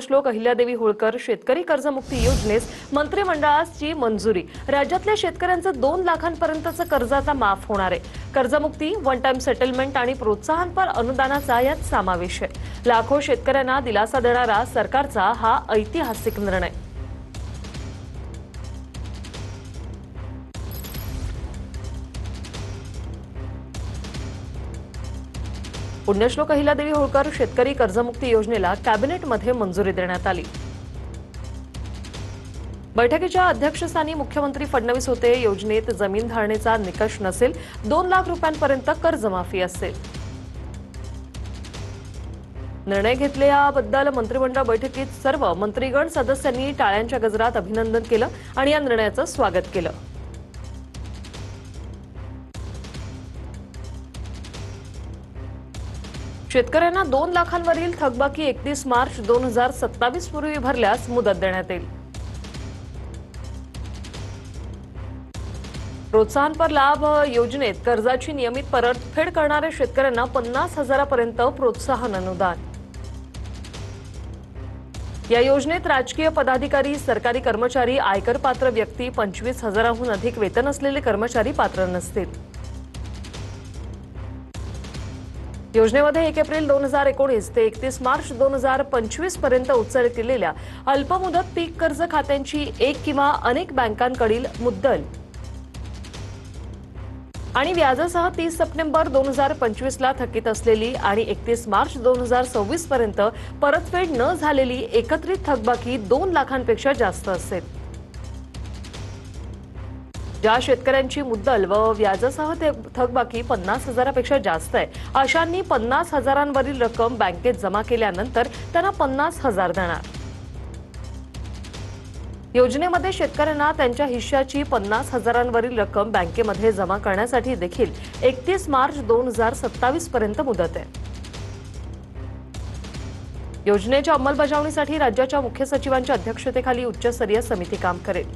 श्लोक अहिल्यादेवी होळकर शेतकरी कर्जमुक्ती योजनेस मंत्रिमंडळाची मंजुरी। राज्यातल्या शेतकऱ्यांचं 2 लाखांपर्यंतचं कर्ज आता माफ होणार आहे। कर्जमुक्ती, वन टाइम सेटलमेंट आणि प्रोत्साहनपर अनुदानाचा यात समावेश आहे। लाखो शेतकऱ्यांना दिलासा देणारा सरकारचा हा ऐतिहासिक निर्णय। पुण्यश्लोक अहिल्यादेवी होळकर शेतकरी कर्जमुक्ती योजनेला कॅबिनेटमध्ये मंजुरी देण्यात आली। बैठकीच्या अध्यक्षस्थानी मुख्यमंत्री फडणवीस होते। योजनेत जमीन धारणेचा निकष नसेल, 2 लाख रुपयांपर्यंत कर्जमाफी असेल। निर्णय घेतल्याबद्दल मंत्रिमंडळ बैठकीत सर्व मंत्रीगण सदस्यांनी टाळ्यांच्या गजरात अभिनंदन केलं आणि या निर्णयाचं स्वागत केलं। शेतकऱ्यांना 2 लाखांवरील थकबाकी 31 मार्च 2027 पूर्वी भरल्यास मुदत देण्यात येईल। प्रोत्साहनपर लाभ योजनेत कर्जाची नियमित परतफेड करणाऱ्या शेतकऱ्यांना 50,000 पर्यंत प्रोत्साहन अनुदान। या योजनेत राजकीय पदाधिकारी, सरकारी कर्मचारी, आयकर पात्र व्यक्ती, 25,000हून अधिक वेतन असलेले कर्मचारी पात्र नसतील। योजनेमध्ये 1 एप्रिल 2019 ते 31 मार्च 2025 पर्यंत उचल केलेल्या अल्पमुदत पीक कर्ज खात्यांची एक किंवा अनेक बँकांकडील मुद्दल आणि व्याजासह 30 सप्टेंबर 2025 ला थकीत असलेली आणि 31 मार्च 2026 पर्यंत परतफेड न झालेली एकत्रित थकबाकी 2 लाखांपेक्षा जास्त असेल। ज्या शेतकऱ्यांची मुद्दल व व्याजासह थकबाकी 50,000पेक्षा जास्त आहे, अशांनी 50,000वरील रक्कम बँकेत जमा केल्यानंतर त्यांना 50,000 देणार। योजनेमध्ये शेतकऱ्यांना त्यांच्या हिश्श्याची 50,000वरील रक्कम बँकेमध्ये जमा करण्यासाठी देखील 31 मार्च 2027 पर्यंत मुदत आहे। योजनेच्या अंमलबजावणीसाठी राज्याच्या मुख्य सचिवांच्या अध्यक्षतेखाली उच्चस्तरीय समिती काम करेल।